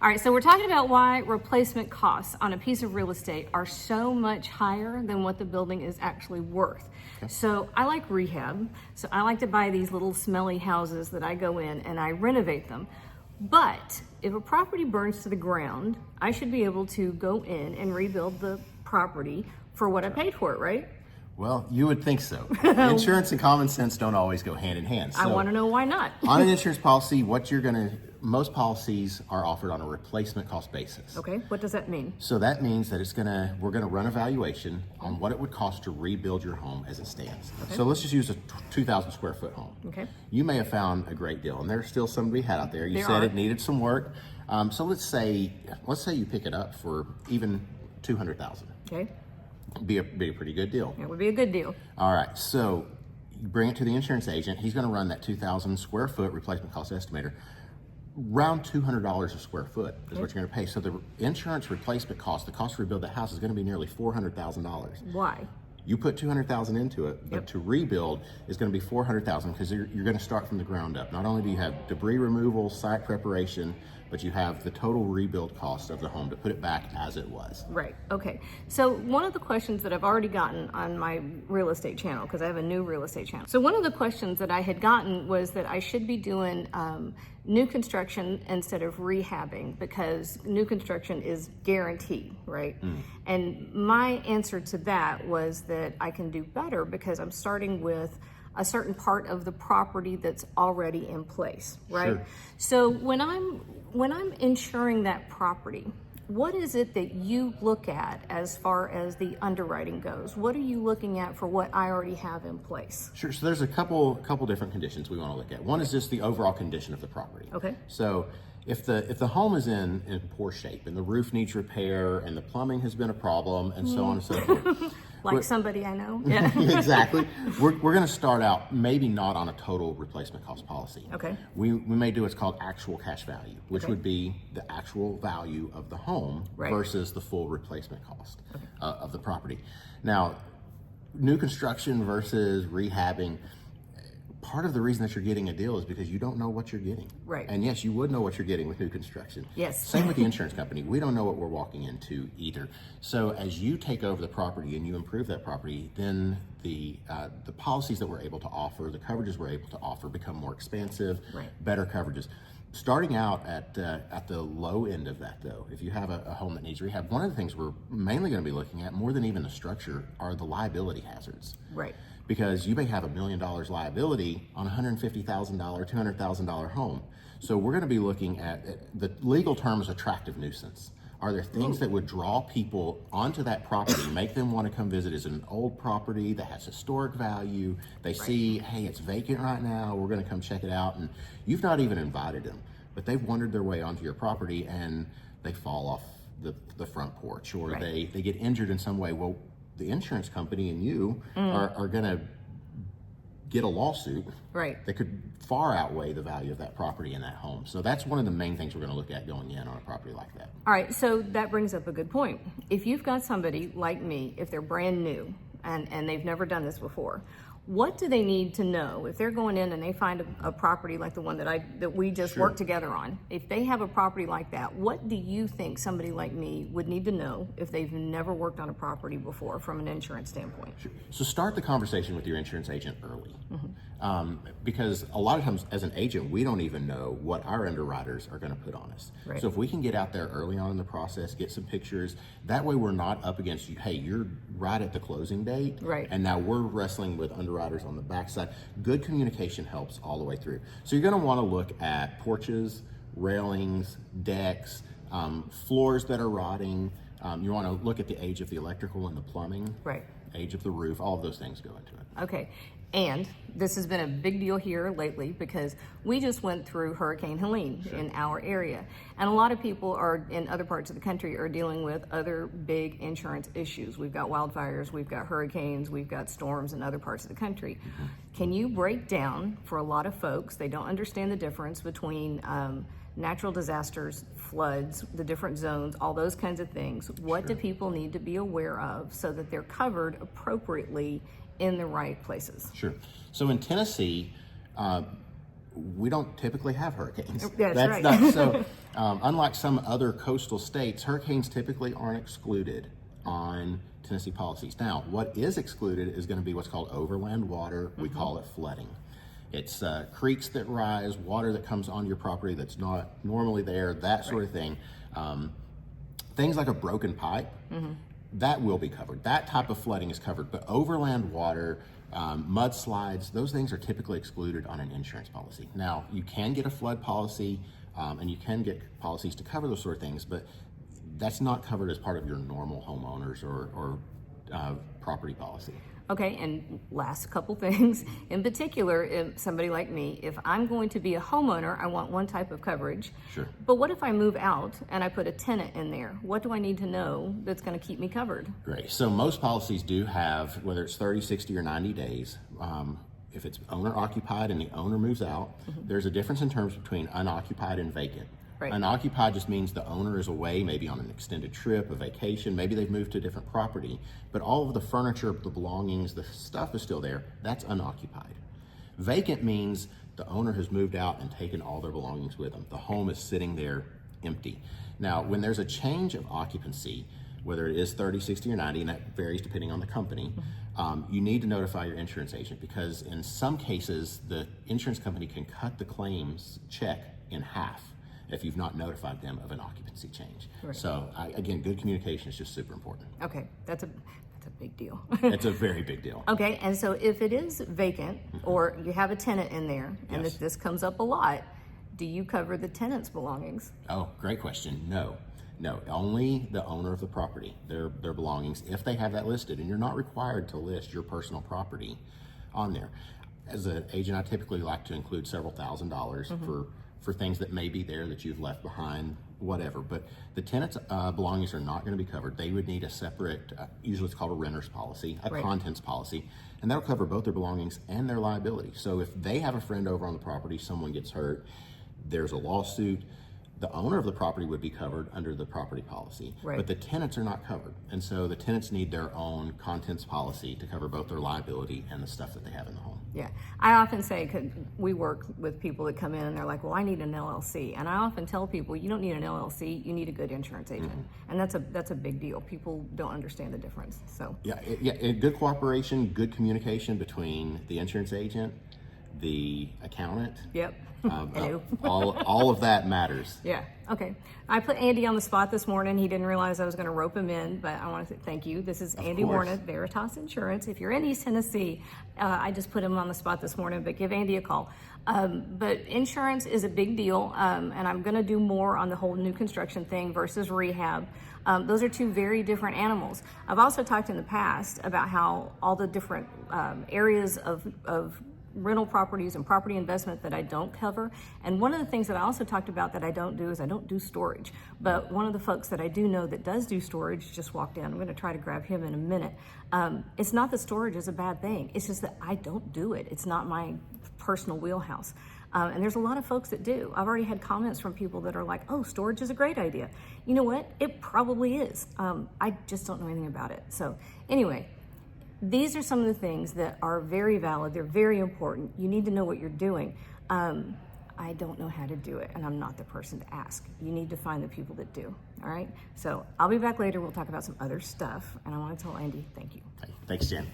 All right, so we're talking about why replacement costs on a piece of real estate are so much higher than what the building is actually worth. Okay. So I like rehab. So I like to buy these little smelly houses that I go in and I renovate them. But if a property burns to the ground, I should be able to go in and rebuild the property for what I paid for it, right? Well, you would think so. Insurance and common sense don't always go hand in hand. So I want to know why not. On an insurance policy, most policies are offered on a replacement cost basis. Okay, what does that mean? So that means that we're gonna run a valuation on what it would cost to rebuild your home as it stands. Okay. So let's just use a 2,000 square foot home. Okay. You may have found a great deal, and there's still some to be had out there. You said it needed some work. So let's say you pick it up for even $200,000. Okay. Be a pretty good deal. It would be a good deal. All right, so you bring it to the insurance agent. He's going to run that 2,000 square foot replacement cost estimator. Around $200 a square foot is what you're going to pay. So the insurance replacement cost, the cost to rebuild the house, is going to be nearly $400,000. Why? You put $200,000 into it, but to rebuild is going to be $400,000 because you're going to start from the ground up. Not only do you have debris removal, site preparation, but you have the total rebuild cost of the home to put it back as it was. Right, okay. So one of the questions that I've already gotten on my real estate channel, because I have a new real estate channel. So one of the questions that I had gotten was that I should be doing new construction instead of rehabbing because new construction is guaranteed, right? And my answer to that was that I can do better because I'm starting with a certain part of the property that's already in place, right? Sure. So when I'm insuring that property, what is it that you look at as far as the underwriting goes? What are you looking at for what I already have in place? Sure, so there's a couple different conditions we want to look at. One is just the overall condition of the property. Okay. So if the home is in poor shape and the roof needs repair and the plumbing has been a problem and so on and so forth. Like somebody I know. Yeah. Exactly. We're going to start out maybe not on a total replacement cost policy. Okay. We may do what's called actual cash value, which would be the actual value of the home versus the full replacement cost of the property. Now, new construction versus rehabbing, part of the reason that you're getting a deal is because you don't know what you're getting. Right. And yes, you would know what you're getting with new construction. Yes. Same with the insurance company. We don't know what we're walking into either. So as you take over the property and you improve that property, then the policies that we're able to offer, the coverages we're able to offer become more expansive, better coverages. Starting out at the low end of that though, if you have a home that needs rehab, one of the things we're mainly going to be looking at more than even the structure are the liability hazards. Right. Because you may have $1 million liability on a $150,000, $200,000 home. So we're going to be looking at the legal term is attractive nuisance. Are there things that would draw people onto that property, make them want to come visit? Is it an old property that has historic value? They see, hey, it's vacant right now. We're going to come check it out. And you've not even invited them, but they've wandered their way onto your property and they fall off the front porch or they get injured in some way. Well, the insurance company and you are going to get a lawsuit that could far outweigh the value of that property in that home. So that's one of the main things we're going to look at going in on a property like that. All right, so that brings up a good point. If you've got somebody like me, if they're brand new and they've never done this before, what do they need to know if they're going in and they find a property like the one that we just worked together on? If they have a property like that, what do you think somebody like me would need to know if they've never worked on a property before from an insurance standpoint? Sure. So start the conversation with your insurance agent early. Because a lot of times as an agent, we don't even know what our underwriters are going to put on us. Right. So if we can get out there early on in the process, get some pictures, that way we're not up against you, hey, you're right at the closing date, and now we're wrestling with underwriters on the backside. Good communication helps all the way through. So you're going to want to look at porches, railings, decks, floors that are rotting. You want to look at the age of the electrical and the plumbing, age of the roof, all of those things go into it. Okay. And this has been a big deal here lately because we just went through Hurricane Helene in our area. And a lot of people are in other parts of the country are dealing with other big insurance issues. We've got wildfires, we've got hurricanes, we've got storms in other parts of the country. Can you break down for a lot of folks, they don't understand the difference between natural disasters, floods, the different zones, all those kinds of things. What do people need to be aware of so that they're covered appropriately in the right places? Sure. So in Tennessee, we don't typically have hurricanes. That's right. So Unlike some other coastal states, hurricanes typically aren't excluded on Tennessee policies. Now, what is excluded is going to be what's called overland water. We call it flooding. It's creeks that rise, water that comes on your property that's not normally there, that sort of thing. Things like a broken pipe, that will be covered. That type of flooding is covered, but overland water, mudslides, those things are typically excluded on an insurance policy. Now, you can get a flood policy, and you can get policies to cover those sort of things, but that's not covered as part of your normal homeowners or property policy. Okay, and last couple things. In particular, if somebody like me, if I'm going to be a homeowner, I want one type of coverage. Sure. But what if I move out and I put a tenant in there? What do I need to know that's going to keep me covered? Great. So most policies do have, whether it's 30, 60, or 90 days, if it's owner occupied and the owner moves out, there's a difference in terms between unoccupied and vacant. Right. Unoccupied just means the owner is away, maybe on an extended trip, a vacation, maybe they've moved to a different property, but all of the furniture, the belongings, the stuff is still there. That's unoccupied. Vacant means the owner has moved out and taken all their belongings with them. The home is sitting there empty. Now, when there's a change of occupancy, whether it is 30, 60, or 90, and that varies depending on the company, you need to notify your insurance agent, because in some cases, the insurance company can cut the claims check in half if you've not notified them of an occupancy change. Right. So again, good communication is just super important. Okay, that's a big deal. It's a very big deal. Okay, and so if it is vacant or you have a tenant in there, and Yes. this comes up a lot, do you cover the tenant's belongings? Oh, great question. No, only the owner of the property, their belongings, if they have that listed, and you're not required to list your personal property on there. As an agent, I typically like to include several $1,000s for things that may be there that you've left behind, whatever. But the tenant's belongings are not going to be covered. They would need a separate, usually it's called a renter's policy, a contents policy, and that'll cover both their belongings and their liability. So if they have a friend over on the property, someone gets hurt, there's a lawsuit, the owner of the property would be covered under the property policy, but the tenants are not covered. And so the tenants need their own contents policy to cover both their liability and the stuff that they have in the home. Yeah, I often say, 'cause we work with people that come in and they're like, well, I need an LLC. And I often tell people, you don't need an LLC, you need a good insurance agent. And that's a big deal. People don't understand the difference, so. Yeah, good cooperation, good communication between the insurance agent, the accountant. Yep. Hello. all of that matters. Yeah. Okay. I put Andy on the spot this morning. He didn't realize I was going to rope him in, but I want to say thank you. This is Andy Warren, Veritas Insurance. If you're in East Tennessee, I just put him on the spot this morning, but give Andy a call. But insurance is a big deal, and I'm going to do more on the whole new construction thing versus rehab. Those are two very different animals. I've also talked in the past about how all the different areas of rental properties and property investment that I don't cover. And one of the things that I also talked about that I don't do is I don't do storage. But one of the folks that I do know that does do storage just walked in. I'm going to try to grab him in a minute. It's not that storage is a bad thing. It's just that I don't do it. It's not my personal wheelhouse. And there's a lot of folks that do. I've already had comments from people that are like, oh, storage is a great idea. You know what? It probably is. I just don't know anything about it. So anyway, these are some of the things that are very valid. They're very important. You need to know what you're doing. I don't know how to do it, and I'm not the person to ask. You need to find the people that do, all right? So I'll be back later. We'll talk about some other stuff, and I want to tell Andy thank you. Thanks, Jen.